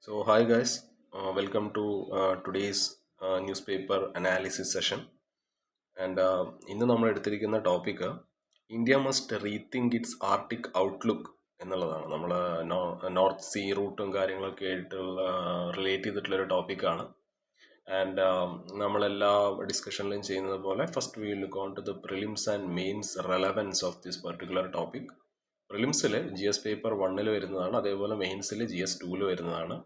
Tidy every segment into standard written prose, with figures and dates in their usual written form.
Hi guys, welcome to today's newspaper analysis session. And ഇന്ന് നമ്മൾ എടുത്തിരിക്കുന്ന topic India must rethink its Arctic outlook എന്നുള്ളതാണ്. നമ്മൾ north see റൂട്ടും കാര്യങ്ങളൊക്കെ ആയിട്ടുള്ള റിലേറ്റ് ചെയ്തിട്ടുള്ള ഒരു ടോപ്പിക്കാണ്. ആൻഡ് നമ്മളെല്ലാ ഡിസ്കഷനിലും ചെയ്യുന്നത് പോലെ first we look on to the prelims and mains relevance of this particular topic. പ്രിലിംസിൽ GS പേപ്പർ 1 വരുന്നതാണ്, അതേപോലെ മെയിൻസിൽ GS 2 വരുന്നതാണ്.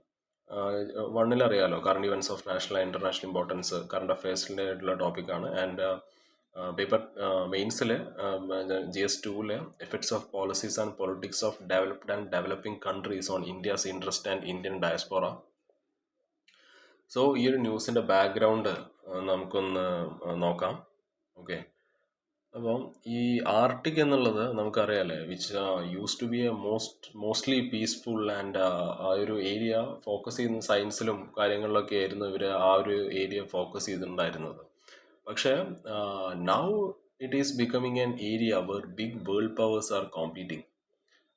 1 അറിയാലോ, current events of national and international importance, current അഫയേഴ്സിൻ്റെ ആയിട്ടുള്ള ടോപ്പിക്കാണ്. ആൻഡ് പേപ്പർ മെയിൻസിൽ GS 2 effects of policies and politics of developed and developing countries on India's interest and Indian diaspora. So ഈ ഒരു ന്യൂസിൻ്റെ ബാക്ക്ഗ്രൗണ്ട് നമുക്കൊന്ന് നോക്കാം. ഓക്കെ, അപ്പം ഈ ആർട്ടിക് എന്നുള്ളത് നമുക്കറിയാലേ, which use to be a mostly peaceful and ആ ഒരു ഏരിയ ഫോക്കസ് ചെയ്യുന്ന സയൻസിലും കാര്യങ്ങളിലൊക്കെ ആയിരുന്നു ഇവർ ആ ഒരു ഏരിയ ഫോക്കസ് ചെയ്തിട്ടുണ്ടായിരുന്നത്. പക്ഷേ now it is becoming an area where big world powers are competing.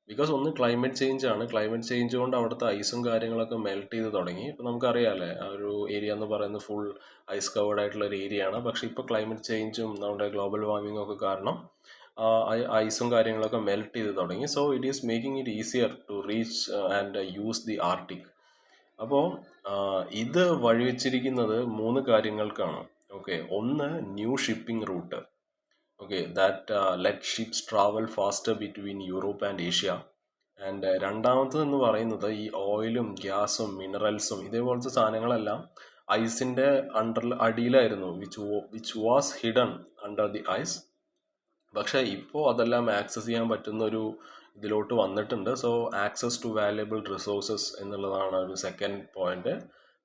Because ഒന്ന് ക്ലൈമറ്റ് ചേഞ്ച് ആണ്. ക്ലൈമറ്റ് ചേഞ്ച് കൊണ്ട് അവിടുത്തെ ഐസും കാര്യങ്ങളൊക്കെ മെൽറ്റ് ചെയ്ത് തുടങ്ങി. ഇപ്പോൾ നമുക്കറിയാമല്ലേ, ആ ഒരു ഏരിയ എന്ന് പറയുന്നത് ഫുൾ ഐസ് കവേർഡ് ആയിട്ടുള്ള ഒരു ഏരിയ ആണ്. പക്ഷേ ഇപ്പോൾ ക്ലൈമറ്റ് ചേഞ്ചും നമ്മുടെ ഗ്ലോബൽ വാർമിങ്ങും ഒക്കെ കാരണം ഐസും കാര്യങ്ങളൊക്കെ മെൽറ്റ് ചെയ്ത് തുടങ്ങി. So it is making it easier to reach and use the Arctic. അപ്പോൾ ഇത് വഴിവെച്ചിരിക്കുന്നത് 3 കാര്യങ്ങൾക്കാണ്. ഓക്കെ, ഒന്ന് new shipping route. Okay, that let ships travel faster between Europe and Asia. And രണ്ടാമത്തത് എന്ന് പറയുന്നത് ഈ ഓയിലും ഗ്യാസും മിനറൽസും ഇതേപോലത്തെ സാധനങ്ങളെല്ലാം ഐസിൻ്റെ അടിയിലായിരുന്നു, which was hidden under the ice. പക്ഷേ ഇപ്പോൾ അതെല്ലാം ആക്സസ് ചെയ്യാൻ പറ്റുന്ന ഒരു ഇതിലോട്ട് വന്നിട്ടുണ്ട്. So access to valuable resources എന്നുള്ളതാണ് ഒരു സെക്കൻഡ് പോയിന്റ്.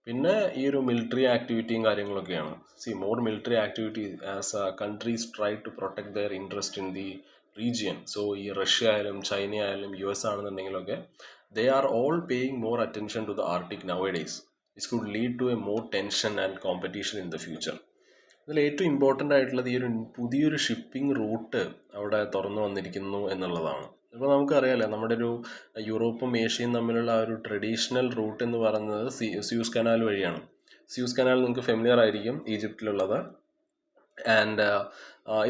പിന്നെ ഈ ഒരു മിലിറ്ററി ആക്ടിവിറ്റിയും കാര്യങ്ങളൊക്കെയാണ്. More military activity as countries try to protect their interest in the region. So ഈ റഷ്യ ആയാലും ചൈന ആയാലും US ആണെന്നുണ്ടെങ്കിലൊക്കെ they are all paying more attention to the Arctic nowadays, which could lead to a more tension and competition in the future. ഇതിൽ ഏറ്റവും important ആയിട്ടുള്ളത് ഈ ഒരു പുതിയൊരു ഷിപ്പിംഗ് റൂട്ട് അവിടെ തുറന്നു വന്നിരിക്കുന്നു എന്നുള്ളതാണ്. ഇപ്പോൾ നമുക്കറിയാമല്ലോ, നമ്മുടെ ഒരു യൂറോപ്പും ഏഷ്യയും തമ്മിലുള്ള ആ ഒരു ട്രഡീഷണൽ റൂട്ട് എന്ന് പറയുന്നത് സ്യൂസ് കനാൽ വഴിയാണ്. സ്യൂസ് കനാൽ നിങ്ങൾക്ക് ഫെമിലിയർ ആയിരിക്കും, ഈജിപ്തിലുള്ളത്. ആൻഡ്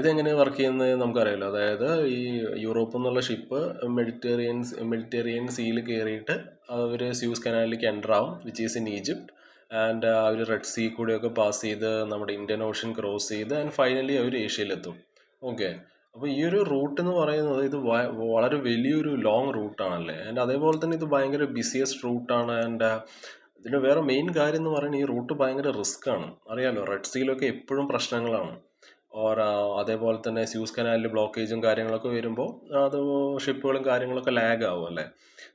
ഇതെങ്ങനെ വർക്ക് ചെയ്യുന്നത് നമുക്കറിയാമല്ലോ. അതായത് ഈ യൂറോപ്പിൽ നിന്നുള്ള ഷിപ്പ് മെഡിറ്ററേനിയൻ സീയിൽ കയറിയിട്ട് അവർ സ്യൂസ് കനാലിലേക്ക് എൻ്റർ ആവും, which is in Egypt. And അവർ റെഡ് സീ കൂടെയൊക്കെ പാസ് ചെയ്ത് നമ്മുടെ ഇന്ത്യൻ ഓഷൻ ക്രോസ് ചെയ്ത് ആൻഡ് ഫൈനലി അവർ ഏഷ്യയിലെത്തും. ഓക്കെ, അപ്പോൾ ഈ ഒരു റൂട്ട് എന്ന് പറയുന്നത് ഇത് വളരെ വലിയൊരു ലോങ് റൂട്ടാണല്ലേ. ആൻഡ് അതേപോലെ തന്നെ ഇത് ഭയങ്കര ബിസിയസ്റ്റ് റൂട്ടാണ്. ആൻഡ് ഇതിൻ്റെ വേറെ മെയിൻ കാര്യം എന്ന് പറയുന്നത് ഈ റൂട്ട് ഭയങ്കര റിസ്ക് ആണ്. അറിയാലോ, റെഡ് സീയിലൊക്കെ എപ്പോഴും പ്രശ്നങ്ങളാണ്. ഓർ അതേപോലെ തന്നെ സ്യൂസ് കനാലിൽ ബ്ലോക്കേജും കാര്യങ്ങളൊക്കെ വരുമ്പോൾ അത് ഷിപ്പുകളും കാര്യങ്ങളൊക്കെ ലാഗ് ആവും അല്ലേ.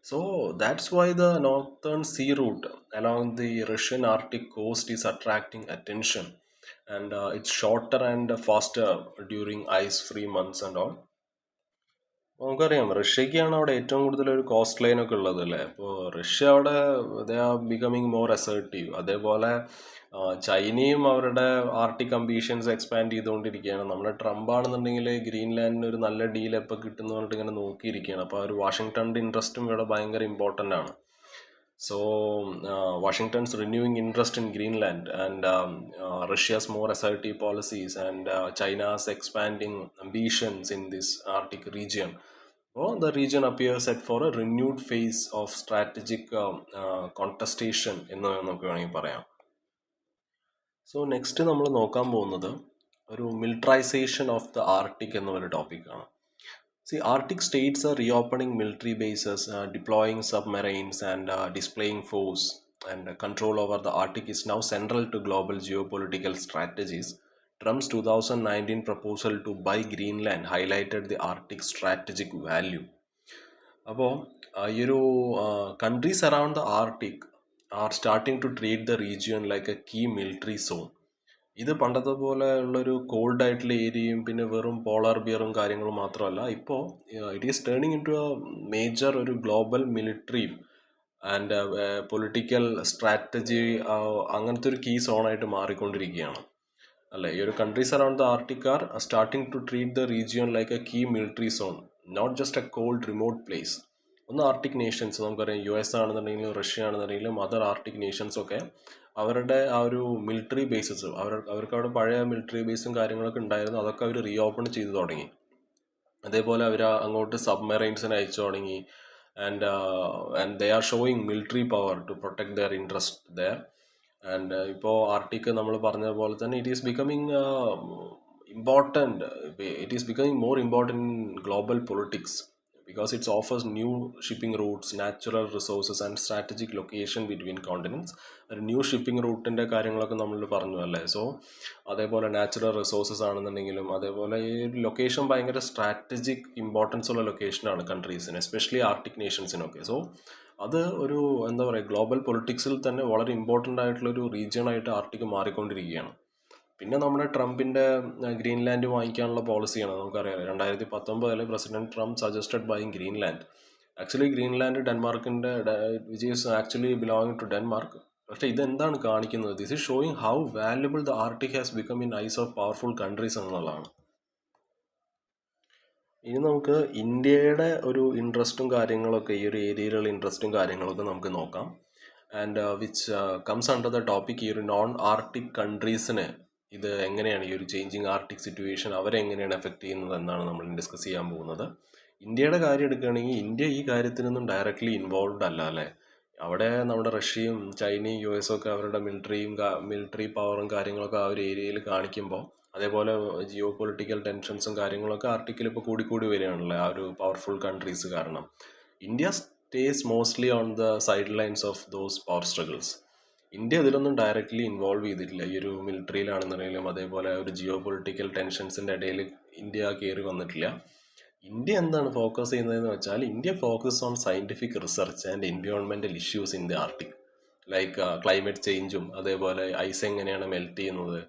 So that's why the northern sea route along the Russian Arctic coast is attracting attention. And it's shorter and faster during ice free months and all. നമുക്കറിയാം, റഷ്യക്കാണ് അവിടെ ഏറ്റവും കൂടുതൽ ഒരു കോസ്റ്റ് ലൈൻ ഒക്കെ ഉള്ളത് അല്ലേ. അപ്പോൾ റഷ്യ അവിടെ they are becoming more assertive. അതേപോലെ ചൈനയും അവരുടെ ആർട്ടിക് അംബീഷൻസ് എക്സ്പാൻഡ് ചെയ്തുകൊണ്ടിരിക്കുകയാണ്. നമ്മുടെ ട്രംപ് ആണെന്നുണ്ടെങ്കിൽ ഗ്രീൻലാൻഡിന് ഒരു നല്ല ഡീൽ എപ്പോൾ കിട്ടുമെന്ന് പറഞ്ഞിട്ട് ഇങ്ങനെ നോക്കിയിരിക്കുകയാണ്. അപ്പോൾ ആ ഒരു വാഷിങ്ടണിൻ്റെ ഇൻട്രസ്റ്റും ഇവിടെ ഭയങ്കര ഇമ്പോർട്ടൻ്റ് ആണ്. So Washington's renewing interest in Greenland and Russia's more assertive policies and China's expanding ambitions in this Arctic region. Well, the region appears set for a renewed phase of strategic contestation എന്ന് നമുക്ക് വേണമെങ്കിൽ പറയാം. So next നമ്മൾ നോക്കാൻ പോകുന്നത് ഒരു മിലിറ്ററൈസേഷൻ of the Arctic എന്നൊരു ടോപ്പിക്കാണ്. Arctic states are reopening military bases, deploying submarines, and displaying force. And control over the Arctic is now central to global geopolitical strategies. Trump's 2019 proposal to buy Greenland highlighted the Arctic's strategic value. അപ്പോൾ ഈ ഒരു countries around the Arctic are starting to treat the region like a key military zone. ഇത് പണ്ടത്തെ പോലെ ഉള്ളൊരു called ആയിട്ടുള്ള ഏരിയയും പിന്നെ വെറും പോളാർ ബിയറും കാര്യങ്ങളും മാത്രമല്ല, ഇപ്പോൾ it is turning into a major ഒരു global military and political strategy, അങ്ങനത്തെ ഒരു കീ സോണായിട്ട് മാറിക്കൊണ്ടിരിക്കുകയാണ് അല്ലേ. ഈ ഒരു countries around the Arctic are starting to treat the region like a key military zone, not just a cold remote place. ഒന്ന് Arctic nations, നമുക്കറിയാം US ആണെന്നുണ്ടെങ്കിലും റഷ്യ ആണെന്നുണ്ടെങ്കിലും അതർ ആർട്ടിക് നേഷൻസൊക്കെ അവരുടെ ആ ഒരു മിലിറ്ററി ബേസസ്, അവർക്ക് അവിടെ പഴയ മിലിറ്ററി ബേസും കാര്യങ്ങളൊക്കെ ഉണ്ടായിരുന്നു, അതൊക്കെ അവർ റീ ഓപ്പൺ ചെയ്തു തുടങ്ങി. അതേപോലെ അവർ അങ്ങോട്ട് സബ്മറൈൻസിനെ അയച്ചു തുടങ്ങി. And they are showing military power to protect their interest there. And ഇപ്പോൾ ആർട്ടിക് നമ്മൾ പറഞ്ഞ പോലെ തന്നെ it is becoming important, it is becoming more important in global politics because it offers new shipping routes, natural resources and strategic location between continents. ഒരു new shipping റൂട്ടിൻ്റെ കാര്യങ്ങളൊക്കെ നമ്മൾ പറഞ്ഞു അല്ലേ. സോ അതേപോലെ നാച്ചുറൽ റിസോഴ്സസ് ആണെന്നുണ്ടെങ്കിലും അതേപോലെ ഈ ലൊക്കേഷൻ ഭയങ്കര സ്ട്രാറ്റജിക് ഇമ്പോർട്ടൻസ് ഉള്ള ലൊക്കേഷനാണ് കൺട്രീസിന്, എസ്പെഷ്യലി ആർട്ടിക് നേഷൻസിനൊക്കെ. സോ അത് ഒരു എന്താ പറയുക, ഗ്ലോബൽ പൊളിറ്റിക്സിൽ തന്നെ വളരെ ഇമ്പോർട്ടൻ്റ് ആയിട്ടുള്ളൊരു റീജിയണായിട്ട് ആർട്ടിക് മാറിക്കൊണ്ടിരിക്കുകയാണ്. പിന്നെ നമ്മുടെ ട്രംപിൻ്റെ ഗ്രീൻലാൻഡ് വാങ്ങിക്കാനുള്ള പോളിസിയാണ്. നമുക്കറിയാം 2019 president Trump suggested buying Greenland. Actually Greenland ഡെൻമാർക്കിൻ്റെ which is actually belonging to Denmark. പക്ഷേ ഇതെന്താണ് കാണിക്കുന്നത്? This is showing how valuable the Arctic has become in eyes of powerful countries എന്നുള്ളതാണ്. ഇനി നമുക്ക് ഇന്ത്യയുടെ ഒരു ഇൻട്രസ്റ്റും കാര്യങ്ങളൊക്കെ, ഈ ഒരു ഏരിയയിലുള്ള ഇൻട്രസ്റ്റും കാര്യങ്ങളൊക്കെ നമുക്ക് നോക്കാം. And which comes under the topic, ഈ ഒരു നോൺ ആർട്ടിക് കൺട്രീസിന് ഇത് എങ്ങനെയാണ്, ഈ ഒരു ചേഞ്ചിങ് ആർട്ടിക് സിറ്റുവേഷൻ അവരെങ്ങനെയാണ് എഫക്റ്റ് ചെയ്യുന്നത് എന്നാണ് നമ്മൾ ഡിസ്കസ് ചെയ്യാൻ പോകുന്നത്. ഇന്ത്യയുടെ കാര്യം എടുക്കുകയാണെങ്കിൽ ഇന്ത്യ ഈ കാര്യത്തിനൊന്നും ഡയറക്റ്റ്ലി ഇൻവോൾവ്ഡ് അല്ല അല്ലേ. അവിടെ നമ്മുടെ റഷ്യയും ചൈനയും US ഒക്കെ അവരുടെ മിലിറ്ററി പവറും കാര്യങ്ങളൊക്കെ ആ ഒരു ഏരിയയിൽ കാണിക്കുമ്പോൾ, അതേപോലെ ജിയോ പൊളിറ്റിക്കൽ ടെൻഷൻസും കാര്യങ്ങളൊക്കെ ആർട്ടിക്കിൽ ഇപ്പോൾ കൂടിക്കൂടി വരികയാണല്ലോ ആ ഒരു പവർഫുൾ കൺട്രീസ് കാരണം. India stays mostly on the side lines of those power struggles. India ഇതിലൊന്നും ഡയറക്റ്റ്ലി ഇൻവോൾവ് ചെയ്തിട്ടില്ല. ഈ ഒരു മിലിറ്ററിയിലാണെന്നുണ്ടെങ്കിലും അതേപോലെ ഒരു ജിയോ പൊളിറ്റിക്കൽ ടെൻഷൻസിൻ്റെ ഇടയിൽ ഇന്ത്യ കയറി വന്നിട്ടില്ല. ഇന്ത്യ എന്താണ് ഫോക്കസ് ചെയ്യുന്നതെന്ന് വെച്ചാൽ, India focus on scientific research and environmental issues in the Arctic, like climate ചേഞ്ചും അതേപോലെ ഐസ് എങ്ങനെയാണ് മെൽറ്റ് ചെയ്യുന്നത്,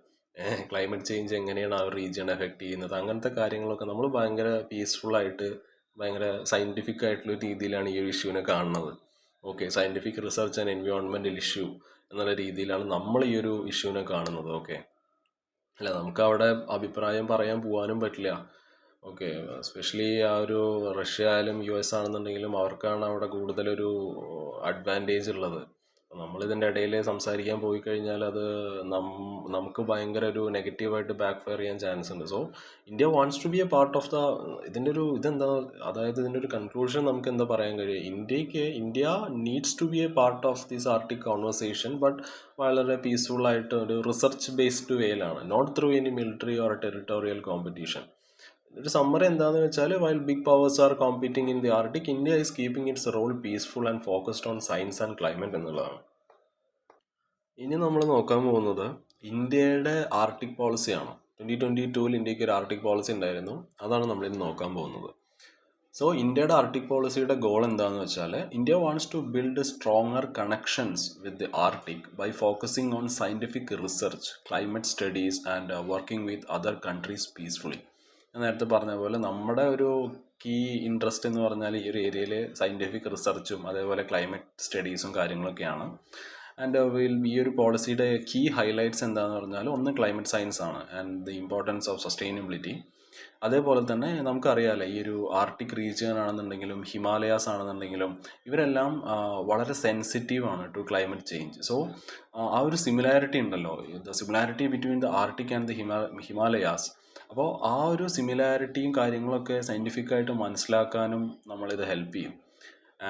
ക്ലൈമറ്റ് ചേഞ്ച് എങ്ങനെയാണ് ആ ഒരു റീജിയൺ എഫക്റ്റ് ചെയ്യുന്നത്, അങ്ങനത്തെ കാര്യങ്ങളൊക്കെ നമ്മൾ ഭയങ്കര പീസ്ഫുള്ളായിട്ട് ഭയങ്കര സയൻറ്റിഫിക് ആയിട്ടുള്ള രീതിയിലാണ് ഈ ഒരു ഇഷ്യൂവിനെ കാണുന്നത്. Okay, scientific research and environmental issue എന്നുള്ള രീതിയിലാണ് നമ്മൾ ഈ ഒരു ഇഷ്യൂവിനെ കാണുന്നത്. ഓക്കെ, അല്ല നമുക്ക് അവിടെ അഭിപ്രായം പറയാൻ പോകാനും പറ്റില്ല. ഓക്കെ, എസ്പെഷ്യലി ആ ഒരു റഷ്യ ആയാലും US ആണെന്നുണ്ടെങ്കിലും അവർക്കാണ് അവിടെ കൂടുതലൊരു അഡ്വാൻറ്റേജ് ഉള്ളത്. നമ്മളിതിൻ്റെ ഇടയിൽ സംസാരിക്കാൻ പോയി കഴിഞ്ഞാൽ അത് നമുക്ക് ഭയങ്കര ഒരു നെഗറ്റീവായിട്ട് ബാക്ക് ഫയർ ചെയ്യാൻ ചാൻസ് ഉണ്ട്. So India wants to be a part of the, ഇതിൻ്റെ ഒരു ഇതെന്താ, അതായത് ഇതിൻ്റെ ഒരു കൺക്ലൂഷൻ നമുക്ക് എന്താ പറയാൻ കഴിയുക, India needs to be a part of this Arctic conversation, but വളരെ പീസ്ഫുള്ളായിട്ട് ഒരു റിസർച്ച് ബേസ്ഡ് വേയിലാണ്, not through any military or territorial competition. ഒരു സമ്മറി എന്താണെന്ന് വെച്ചാൽ, while big powers are competing in the Arctic, India is keeping its role peaceful and focused on science and climate എന്നുള്ളതാണ്. ഇനി നമ്മൾ നോക്കാൻ പോകുന്നത് ഇന്ത്യയുടെ ആർട്ടിക് പോളിസിയാണ്. 2022 ഇന്ത്യക്ക് ഒരു ആർട്ടിക് പോളിസി ഉണ്ടായിരുന്നു, അതാണ് നമ്മളിന്ന് നോക്കാൻ പോകുന്നത്. സോ ഇന്ത്യയുടെ ആർട്ടിക് പോളിസിയുടെ ഗോൾ എന്താണെന്ന് വെച്ചാൽ, India wants to build stronger connections with the Arctic by focusing on scientific research, climate studies and working with other countries peacefully. ഞാൻ നേരത്തെ പറഞ്ഞ പോലെ നമ്മുടെ ഒരു കീ ഇൻട്രസ്റ്റ് എന്ന് പറഞ്ഞാൽ ഈ ഒരു ഏരിയയിൽ സയൻറ്റിഫിക് റിസർച്ചും അതേപോലെ ക്ലൈമറ്റ് സ്റ്റഡീസും കാര്യങ്ങളൊക്കെയാണ്. ആൻഡ് ഈ ഒരു പോളിസിയുടെ കീ ഹൈലൈറ്റ്സ് എന്താണെന്ന് പറഞ്ഞാൽ, ഒന്ന് ക്ലൈമറ്റ് സയൻസ് ആണ് and the importance of sustainability. അതേപോലെ തന്നെ നമുക്കറിയാമല്ലോ, ഈ ഒരു ആർട്ടിക് റീജിയൻ ആണെന്നുണ്ടെങ്കിലും ഹിമാലയാസ് ആണെന്നുണ്ടെങ്കിലും ഇവരെല്ലാം വളരെ സെൻസിറ്റീവ് ആണ് ടു ക്ലൈമറ്റ് ചേഞ്ച്. സോ ആ ഒരു സിമിലാരിറ്റി ഉണ്ടല്ലോ, the similarity between the Arctic and the Himalayas. അപ്പോൾ ആ ഒരു സിമിലാരിറ്റിയും കാര്യങ്ങളൊക്കെ സയൻറ്റിഫിക്കായിട്ട് മനസ്സിലാക്കാനും നമ്മളിത് ഹെൽപ്പ് ചെയ്യും.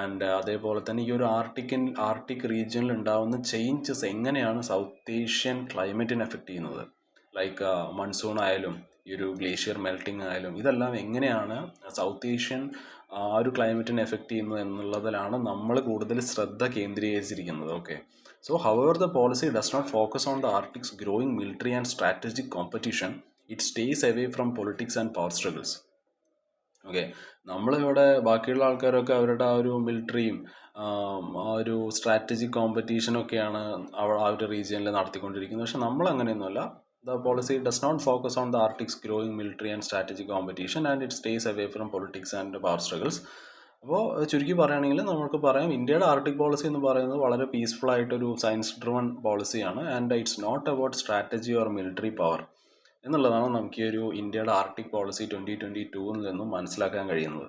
ആൻഡ് അതേപോലെ തന്നെ ഈ ഒരു ആർട്ടിക് റീജിയനിൽ ഉണ്ടാകുന്ന ചേഞ്ചസ് എങ്ങനെയാണ് സൗത്ത് ഏഷ്യൻ ക്ലൈമറ്റിനെ എഫക്റ്റ് ചെയ്യുന്നത്, ലൈക്ക് മൺസൂൺ ആയാലും ഈ ഒരു ഗ്ലേഷ്യർ മെൽറ്റിംഗ് ആയാലും, ഇതെല്ലാം എങ്ങനെയാണ് സൗത്ത് ഏഷ്യൻ ആ ഒരു ക്ലൈമറ്റിനെ എഫക്റ്റ് ചെയ്യുന്നത് എന്നുള്ളതിലാണ് നമ്മൾ കൂടുതൽ ശ്രദ്ധ കേന്ദ്രീകരിച്ചിരിക്കുന്നത്. Okay, so however the policy does not focus on the Arctic's growing military and strategic competition, it stays away from politics and power struggles. Okay, നമ്മളിവിടെ ബാക്കിയുള്ള ആൾക്കാരൊക്കെ അവരുടെ ആ ഒരു മിലിറ്ററിയും ആ ഒരു സ്ട്രാറ്റജിക് കോമ്പറ്റീഷനൊക്കെയാണ് ആ ഒരു റീജിയനിൽ നടത്തിക്കൊണ്ടിരിക്കുന്നത്. പക്ഷെ നമ്മൾ അങ്ങനെയൊന്നുമല്ല. The policy does not focus on the Arctic's growing military and strategic competition and it stays away from politics and power struggles. അപ്പോൾ ചുരുക്കി പറയുകയാണെങ്കിൽ നമുക്ക് പറയാം, ഇന്ത്യയുടെ ആർട്ടിക് പോളിസി എന്ന് പറയുന്നത് വളരെ പീസ്ഫുൾ ആയിട്ടൊരു സയൻസ് ഡ്രിവൺ പോളിസിയാണ്. And it's not about strategy or military power എന്നുള്ളതാണ് നമുക്ക് ഈ ഒരു ഇന്ത്യയുടെ ആർട്ടിക് പോളിസി 2022 നിന്നും മനസ്സിലാക്കാൻ കഴിയുന്നത്.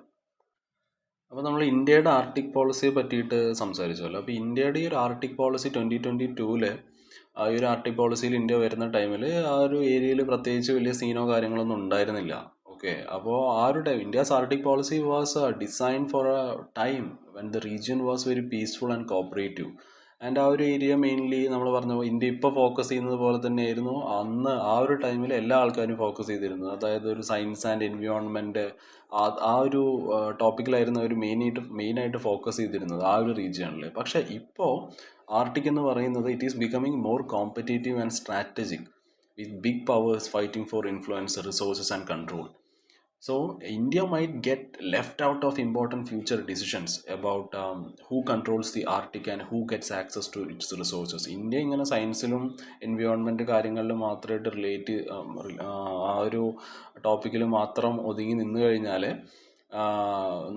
അപ്പോൾ നമ്മൾ ഇന്ത്യയുടെ ആർട്ടിക് പോളിസിയെ പറ്റിയിട്ട് സംസാരിച്ചല്ലോ. അപ്പോൾ ഇന്ത്യയുടെ ഈ ഒരു ആർട്ടിക് പോളിസി 2022 ആ ഒരു ആർട്ടിക് പോളിസിയിൽ ഇന്ത്യ വരുന്ന ടൈമിൽ ആ ഒരു ഏരിയയിൽ പ്രത്യേകിച്ച് വലിയ സീനോ കാര്യങ്ങളൊന്നും ഉണ്ടായിരുന്നില്ല. ഓക്കെ, അപ്പോൾ ആ ഒരു time India's Arctic policy was design for A time when the region was very peaceful and cooperative. And ആ ഒരു ഏരിയ മെയിൻലി നമ്മൾ പറഞ്ഞ ഇന്ത്യ ഇപ്പോൾ ഫോക്കസ് ചെയ്യുന്നത് പോലെ തന്നെയായിരുന്നു അന്ന് ആ ഒരു ടൈമിൽ എല്ലാ ആൾക്കാരും ഫോക്കസ് ചെയ്തിരുന്നത്. അതായത് ഒരു സയൻസ് ആൻഡ് എൻവയോൺമെൻറ്റ് ആ ഒരു ടോപ്പിക്കിലായിരുന്നു അവർ മെയിനായിട്ട് ഫോക്കസ് ചെയ്തിരുന്നത് ആ ഒരു റീജിയണിൽ. പക്ഷേ ഇപ്പോൾ ആർട്ടിക് എന്ന് പറയുന്നത് it is becoming more competitive and strategic with big powers fighting for influence resources and control. So India might get left out of important future decisions about who controls the Arctic and who gets access to its resources. India ഇങ്ങനെ സയൻസിലും environment കാര്യങ്ങളിലും മാത്രമായിട്ട് ആ ഒരു ടോപ്പിക്കിൽ മാത്രം ഒതുങ്ങി നിന്ന് കഴിഞ്ഞാൽ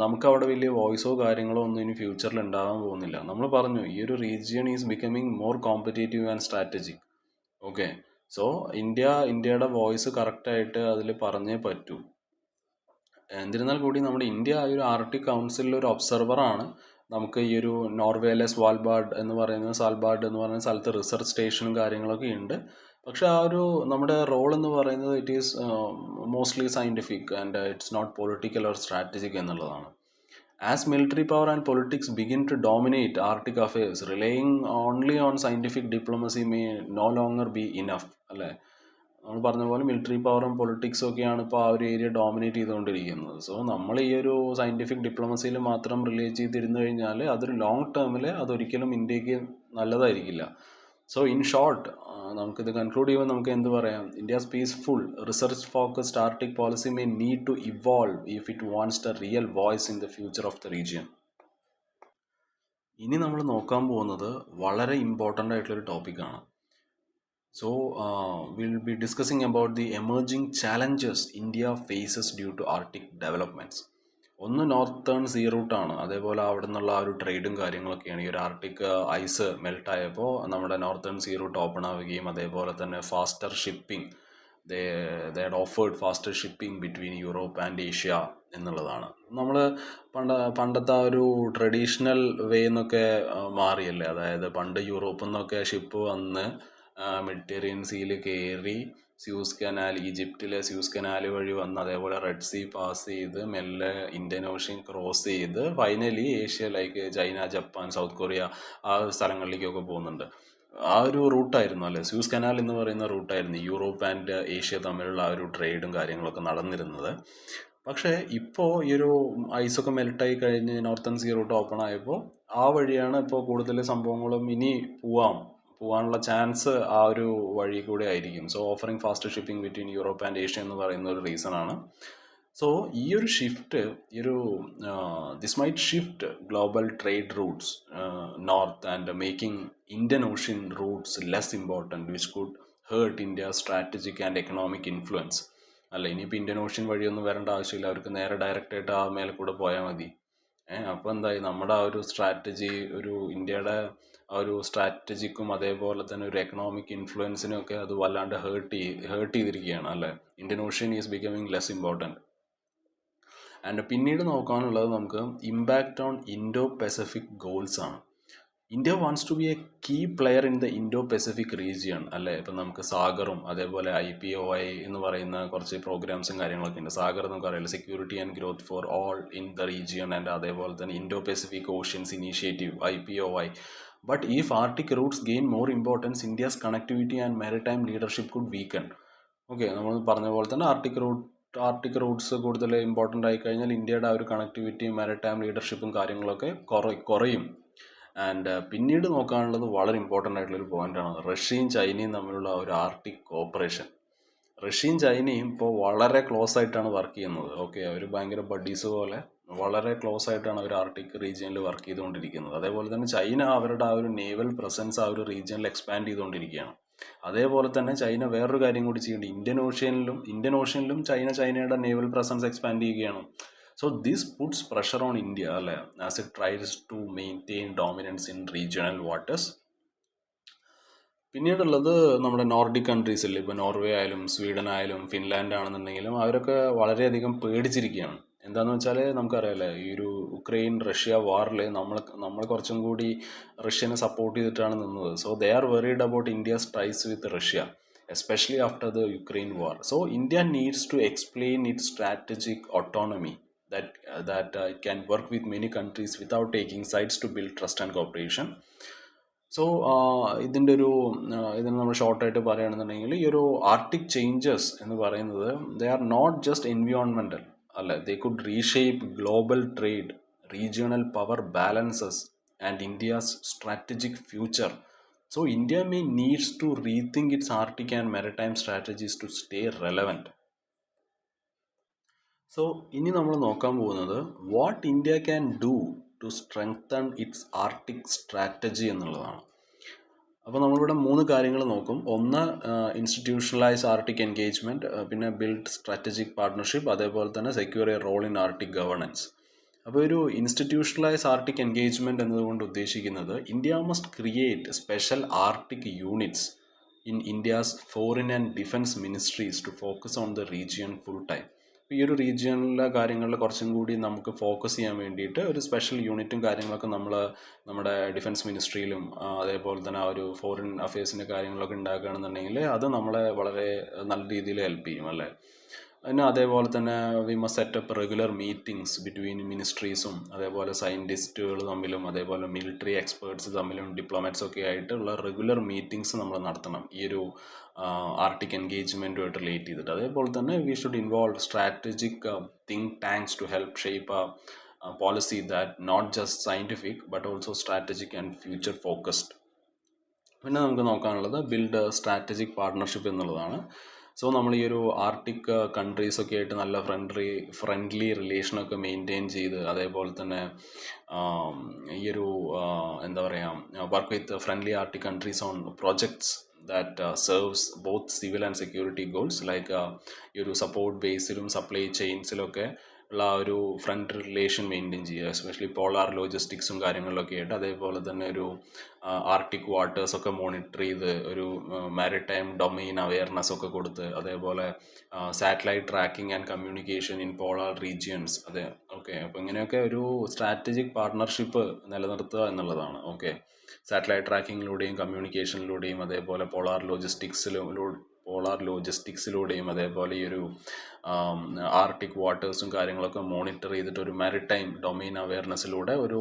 നമുക്കവിടെ വലിയ വോയിസോ കാര്യങ്ങളോ ഒന്നും ഇനി ഫ്യൂച്ചറിൽ ഉണ്ടാകാൻ പോകുന്നില്ല. നമ്മൾ പറഞ്ഞു ഈ ഒരു region is becoming more competitive and strategic. Okay, so ഇന്ത്യയുടെ വോയിസ് കറക്റ്റായിട്ട് അതിൽ പറഞ്ഞേ പറ്റൂ. എന്നിരുന്നാൽ കൂടി നമ്മുടെ ഇന്ത്യ ഒരു ആർട്ടിക് കൗൺസിലിൽ ഒരു ഒബ്സർവറാണ്. നമുക്ക് ഈ ഒരു നോർവേയിലെ സ്വാൽബാർഡ് എന്ന് പറയുന്ന സ്ഥലത്ത് റിസർച്ച് സ്റ്റേഷനും കാര്യങ്ങളൊക്കെ ഉണ്ട്. പക്ഷെ ആ ഒരു നമ്മുടെ റോൾ എന്ന് പറയുന്നത് it is mostly scientific and it's not political or strategic എന്നുള്ളതാണ്. As military power and politics begin to dominate Arctic affairs, relying only on scientific diplomacy may no longer be enough. അല്ലേ, നമ്മൾ പറഞ്ഞ പോലെ military പവറും പൊളിറ്റിക്സും ഒക്കെയാണ് ഇപ്പോൾ ആ ഒരു ഏരിയ ഡോമിനേറ്റ് ചെയ്തുകൊണ്ടിരിക്കുന്നത്. സോ നമ്മൾ ഈ ഒരു സയൻറ്റിഫിക് ഡിപ്ലോമസിയിൽ മാത്രം റിലേറ്റ് ചെയ്തിരുന്നു കഴിഞ്ഞാൽ അതൊരു ലോങ് ടേമിൽ അതൊരിക്കലും ഇന്ത്യക്ക് നല്ലതായിരിക്കില്ല. സോ ഇൻ ഷോർട്ട് നമുക്കിത് കൺക്ലൂഡ് ചെയ്യുമ്പോൾ നമുക്ക് എന്ത് പറയാം? India's peaceful research focused Arctic policy may need to evolve if it wants the real voice in the future of the region. ഇനി നമ്മൾ നോക്കാൻ പോകുന്നത് വളരെ ഇമ്പോർട്ടൻ്റ് ആയിട്ടുള്ളൊരു ടോപ്പിക്കാണ്. So, we'll be discussing about the emerging challenges India faces due to Arctic developments. ഒന്ന് northern see റൂട്ടാണ്, അതേപോലെ അവിടെ നിന്നുള്ള ആ ഒരു ട്രേഡും കാര്യങ്ങളൊക്കെയാണ്. ഈ ഒരു ആർട്ടിക് ഐസ് മെൽട്ടായപ്പോൾ നമ്മുടെ നോർത്തേൺ സീ റൂട്ട് ഓപ്പൺ ആവുകയും അതേപോലെ തന്നെ faster shipping they had offered faster shipping between Europe and Asia എന്നുള്ളതാണ്. നമ്മൾ പണ്ടത്തെ ആ ഒരു ട്രഡീഷണൽ വേ എന്നൊക്കെ മാറിയല്ലേ. അതായത് പണ്ട് യൂറോപ്പിൽ നിന്നൊക്കെ ഷിപ്പ് വന്ന് മെഡിറ്ററേനിയൻ സീയിൽ കയറി ഈജിപ്തിലെ സ്യൂസ് കനാൽ വഴി വന്ന് അതേപോലെ റെഡ് സീ പാസ് ചെയ്ത് മെല്ലെ ഇന്ത്യൻ ഓഷ്യൻ ക്രോസ് ചെയ്ത് finally Asia like China, Japan, south Korea ആ സ്ഥലങ്ങളിലേക്കൊക്കെ പോകുന്നുണ്ട്. ആ ഒരു റൂട്ടായിരുന്നു അല്ലേ, സ്യൂസ് കനാൽ എന്ന് പറയുന്ന റൂട്ടായിരുന്നു യൂറോപ്പ് ആൻഡ് ഏഷ്യ തമ്മിലുള്ള ആ ഒരു ട്രേഡും കാര്യങ്ങളൊക്കെ നടന്നിരുന്നത്. പക്ഷേ ഇപ്പോൾ ഈ ഒരു ഐസൊക്കെ മെൽട്ടായി കഴിഞ്ഞ് നോർത്തേൺ സീ റൂട്ട് ഓപ്പൺ ആയപ്പോൾ ആ വഴിയാണ് ഇപ്പോൾ കൂടുതൽ സംഭവങ്ങളും ഇനി പോകാനുള്ള ചാൻസ് ആ ഒരു വഴി കൂടെ ആയിരിക്കും. So offering fast shipping between Europe and Asia എന്ന് പറയുന്ന ഒരു റീസണാണ്. സോ ഈ ഒരു shift this might shift global trade routes north and making Indian ocean routes less important which could hurt India strategic and economic influence. അല്ല, ഇനിയിപ്പോൾ Indian ocean വഴിയൊന്നും വരേണ്ട ആവശ്യമില്ല, അവർക്ക് നേരെ ഡയറക്റ്റായിട്ട് ആ മേലെ കൂടെ പോയാൽ മതി. അപ്പോൾ എന്തായി, നമ്മുടെ ആ ഒരു സ്ട്രാറ്റജി, ഇന്ത്യയുടെ ആ ഒരു സ്ട്രാറ്റജിക്കും അതേപോലെ തന്നെ ഒരു എക്കണോമിക് ഇൻഫ്ലുവൻസിനും ഒക്കെ അത് വല്ലാണ്ട് ഹേർട്ട് ചെയ്തിരിക്കുകയാണ് അല്ലേ. Indian Ocean is becoming less important. And പിന്നീട് നോക്കാനുള്ളത് നമുക്ക് impact on Indo Pacific goals ആണ്. India wants to be a key player in the Indo Pacific region അല്ലേ. ഇപ്പം നമുക്ക് സാഗറും അതേപോലെ IPOI എന്ന് പറയുന്ന കുറച്ച് പ്രോഗ്രാംസും കാര്യങ്ങളൊക്കെ ഉണ്ട്. സാഗർ നമുക്ക് അറിയില്ല, security and growth for all in the region, and അതേപോലെ തന്നെ Indo Pacific oceans initiative IPOI. But if Arctic routes gain more importance, India's connectivity and maritime leadership could weaken. Okay, നമ്മൾ പറഞ്ഞ പോലെ തന്നെ ആർട്ടിക് റൂട്ട്സ് കൂടുതൽ important ആയി കഴിഞ്ഞാൽ ഇന്ത്യയുടെ ആ ഒരു കണക്ടിവിറ്റിയും മാരിടൈം ലീഡർഷിപ്പും കാര്യങ്ങളൊക്കെ കുറയും. ആൻഡ് പിന്നീട് നോക്കാനുള്ളത് വളരെ ഇമ്പോർട്ടൻ്റ് ആയിട്ടുള്ളൊരു പോയിൻ്റാണ് റഷ്യയും ചൈനയും തമ്മിലുള്ള ഒരു ആർട്ടിക് കോപ്പറേഷൻ. റഷ്യയും ചൈനയും ഇപ്പോൾ വളരെ ക്ലോസ് ആയിട്ടാണ് വർക്ക് ചെയ്യുന്നത്. ഓക്കെ, അവർ ഭയങ്കര ബഡീസ് പോലെ വളരെ ക്ലോസ് ആയിട്ടാണ് അവർ ആർട്ടിക് റീജിയനിൽ വർക്ക് ചെയ്തുകൊണ്ടിരിക്കുന്നത്. അതേപോലെ തന്നെ ചൈന അവരുടെ ആ ഒരു നേവൽ പ്രസൻസ് ആ ഒരു റീജിയനിൽ എക്സ്പാൻഡ് ചെയ്തുകൊണ്ടിരിക്കുകയാണ്. അതേപോലെ തന്നെ ചൈന വേറൊരു കാര്യം കൂടി ചെയ്യുന്നുണ്ട്, ഇന്ത്യൻ ഓഷ്യനിലും ചൈനയുടെ നേവൽ പ്രസൻസ് എക്സ്പാൻഡ് ചെയ്യുകയാണ്. So this puts pressure on India അല്ലേ, as it tries to maintain dominance in regional waters. പിന്നീടുള്ളത് നമ്മുടെ നോർഡിക് കൺട്രീസിൽ, ഇപ്പോൾ നോർവേ ആയാലും സ്വീഡൻ ആയാലും ഫിൻലാൻഡ് ആണെന്നുണ്ടെങ്കിലും അവരൊക്കെ വളരെയധികം പേടിച്ചിരിക്കുകയാണ്. എന്താന്ന് വെച്ചാൽ നമുക്കറിയാലേ, ഈ ഒരു ഉക്രൈൻ റഷ്യ വാറിൽ നമ്മൾ കുറച്ചും കൂടി റഷ്യനെ സപ്പോർട്ട് ചെയ്തിട്ടാണ് നിന്നത്. So they are worried about India's ties with Russia, especially after the Ukraine war. So India needs to explain its strategic autonomy that it can work with many countries without taking sides to build trust and cooperation. So ഇതിന് നമ്മൾ ഷോർട്ടായിട്ട് പറയുകയാണെന്നുണ്ടെങ്കിൽ, ഈ ഒരു Arctic changes എന്ന് പറയുന്നത് they are not just environmental അല്ല, they could reshape global trade, regional power balances and India's strategic future. So India may needs to rethink its Arctic and maritime strategies to stay relevant. So ഇനി നമ്മൾ നോക്കാൻ പോകുന്നത് what India can do to strengthen its Arctic strategy എന്നുള്ളതാണ്. അപ്പോൾ നമ്മളിവിടെ 3 കാര്യങ്ങൾ നോക്കും. ഒന്ന്, ഇൻസ്റ്റിറ്റ്യൂഷണലൈസ് ആർട്ടിക് എൻഗേജ്മെൻറ്റ്, പിന്നെ ബിൽഡ് സ്ട്രാറ്റജിക് പാർട്ട്ണർഷിപ്പ്, അതേപോലെ തന്നെ secure a role in Arctic governance. അപ്പോൾ ഒരു ഇൻസ്റ്റിറ്റ്യൂഷണലൈസ് ആർട്ടിക് എൻഗേജ്മെൻറ്റ് എന്നതുകൊണ്ട് ഉദ്ദേശിക്കുന്നത്, India must create special Arctic units in India's foreign and defence ministries to focus on the region full time. ഈ ഒരു റീജിയണിലെ കാര്യങ്ങളിൽ കുറച്ചും കൂടി നമുക്ക് ഫോക്കസ് ചെയ്യാൻ വേണ്ടിയിട്ട് ഒരു സ്പെഷ്യൽ യൂണിറ്റും കാര്യങ്ങളൊക്കെ നമ്മുടെ ഡിഫൻസ് മിനിസ്ട്രിയിലും അതേപോലെ തന്നെ ആ ഒരു ഫോറിൻ അഫയേഴ്സിൻ്റെ കാര്യങ്ങളൊക്കെ ഉണ്ടാക്കുകയാണെന്നുണ്ടെങ്കിൽ അത് നമ്മളെ വളരെ നല്ല രീതിയിൽ ഹെൽപ്പ് ചെയ്യും അല്ലേ. പിന്നെ അതേപോലെ തന്നെ we must set up regular meetings between മിനിസ്ട്രീസും അതേപോലെ സയൻറ്റിസ്റ്റുകൾ തമ്മിലും അതേപോലെ മിലിറ്ററി എക്സ്പേർട്സ് തമ്മിലും ഡിപ്ലോമാറ്റ്സ് ഒക്കെ ആയിട്ടുള്ള റെഗുലർ മീറ്റിംഗ്സ് നമ്മൾ നടത്തണം ഈ ഒരു ആർട്ടിക് എൻഗേജ്മെൻറ്റുമായിട്ട് റിലേറ്റ് ചെയ്തിട്ട്. അതേപോലെ തന്നെ we should involve strategic think tanks to help shape policy that not just scientific but also strategic and future focused. പിന്നെ നമുക്ക് നോക്കാനുള്ളത് ബിൽഡ് സ്ട്രാറ്റജിക് പാർട്ട്ണർഷിപ്പ് എന്നുള്ളതാണ്. സോ നമ്മൾ ഈ ഒരു ആർട്ടിക് കൺട്രീസൊക്കെ ആയിട്ട് നല്ല ഫ്രണ്ട്ലി റിലേഷനൊക്കെ മെയിൻറ്റെയിൻ ചെയ്ത്, അതേപോലെ തന്നെ ഈ ഒരു എന്താ പറയുക, work with friendly Arctic countries on projects that serves both civil and security goals like ഈ ഒരു സപ്പോർട്ട് ബേസിലും സപ്ലൈ ചെയിൻസിലൊക്കെ ഉള്ള ഒരു ഫ്രണ്ട് റിലേഷൻ മെയിൻറ്റെയിൻ ചെയ്യുക, എസ്പെഷ്യലി പോളാർ ലോജിസ്റ്റിക്സും കാര്യങ്ങളിലൊക്കെ ആയിട്ട്. അതേപോലെ തന്നെ ഒരു ആർട്ടിക് വാട്ടേഴ്സൊക്കെ മോണിറ്റർ ചെയ്ത് ഒരു മാരിടൈം ഡൊമെയിൻ അവെയർനെസ് ഒക്കെ കൊടുത്ത്, അതേപോലെ satellite tracking and communication in polar regions. അതെ, ഓക്കെ. അപ്പോൾ ഇങ്ങനെയൊക്കെ ഒരു സ്ട്രാറ്റജിക് പാർട്ട്ണർഷിപ്പ് നിലനിർത്തുക എന്നുള്ളതാണ്. ഓക്കെ, സാറ്റലൈറ്റ് ട്രാക്കിങ്ങിലൂടെയും കമ്മ്യൂണിക്കേഷനിലൂടെയും അതേപോലെ പോളാർ ലോജിസ്റ്റിക്സിലൂടെയും അതേപോലെ ഈ ഒരു ആർട്ടിക് വാട്ടേഴ്സും കാര്യങ്ങളൊക്കെ മോണിറ്റർ ചെയ്തിട്ട് ഒരു മാരിടൈം ഡൊമെയിൻ അവെയർനെസ്സിലൂടെ ഒരു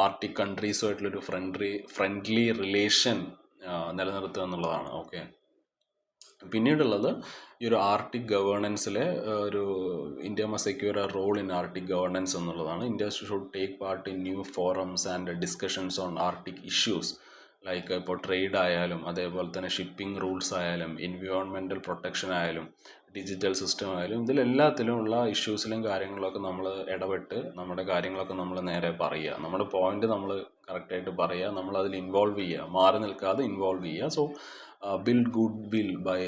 ആർട്ടിക് കൺട്രീസുമായിട്ടുള്ളൊരു ഫ്രണ്ട്ലി റിലേഷൻ നിലനിർത്തുക എന്നുള്ളതാണ്. ഓക്കെ, പിന്നീടുള്ളത് ഈ ഒരു ആർട്ടിക് ഗവേണൻസിലെ ഒരു India must secure a role in Arctic governance എന്നുള്ളതാണ്. India should take part in new forums and discussions on Arctic issues like ഇപ്പോൾ ട്രേഡ് ആയാലും അതേപോലെ തന്നെ ഷിപ്പിംഗ് റൂൾസ് ആയാലും എൻവിയോൺമെൻറ്റൽ പ്രൊട്ടക്ഷൻ ആയാലും ഡിജിറ്റൽ സിസ്റ്റം ആയാലും ഇതിലെല്ലാത്തിലും ഉള്ള ഇഷ്യൂസിലും കാര്യങ്ങളൊക്കെ നമ്മൾ ഇടപെട്ട് നമ്മുടെ കാര്യങ്ങളൊക്കെ നമ്മൾ നേരെ പറയുക, നമ്മുടെ പോയിന്റ് നമ്മൾ കറക്റ്റായിട്ട് പറയുക, നമ്മൾ അതിൽ ഇൻവോൾവ് ചെയ്യുക, മാറി നിൽക്കാതെ ഇൻവോൾവ് ചെയ്യുക. So build goodwill by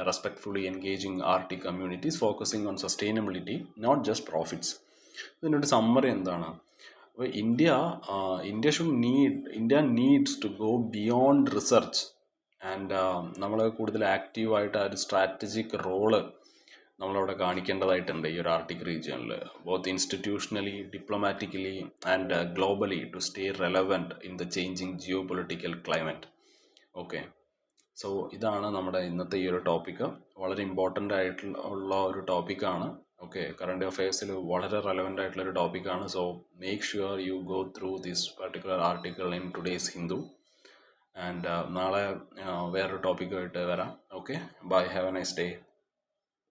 respectfully engaging Arctic communities, focusing on sustainability, not just profits. ഇതിൻ്റെ ഒരു സമ്മറി എന്താണ്? അപ്പോൾ India needs to go beyond research and നമ്മൾ കൂടുതൽ ആക്റ്റീവായിട്ട് ആ ഒരു സ്ട്രാറ്റജിക് റോള് നമ്മളവിടെ കാണിക്കേണ്ടതായിട്ടുണ്ട് ഈ ഒരു ആർട്ടിക് റീജിയനിൽ, both institutionally, diplomatically and globally to stay relevant in the changing geopolitical climate. Okay, so ഇതാണ് നമ്മുടെ ഇന്നത്തെ ഈ ഒരു ടോപ്പിക്ക്. വളരെ ഇമ്പോർട്ടൻ്റ് ആയിട്ടുള്ള ഒരു ടോപ്പിക്കാണ്. ഓക്കെ, കറണ്ട് അഫയേഴ്സിൽ വളരെ റെലവൻ്റ് ആയിട്ടുള്ളൊരു ടോപ്പിക്കാണ്. So make sure you go through this particular article in today's Hindu. And നാളെ വേറൊരു ടോപ്പിക്കുമായിട്ട് വരാം. Okay, bye, have a nice day.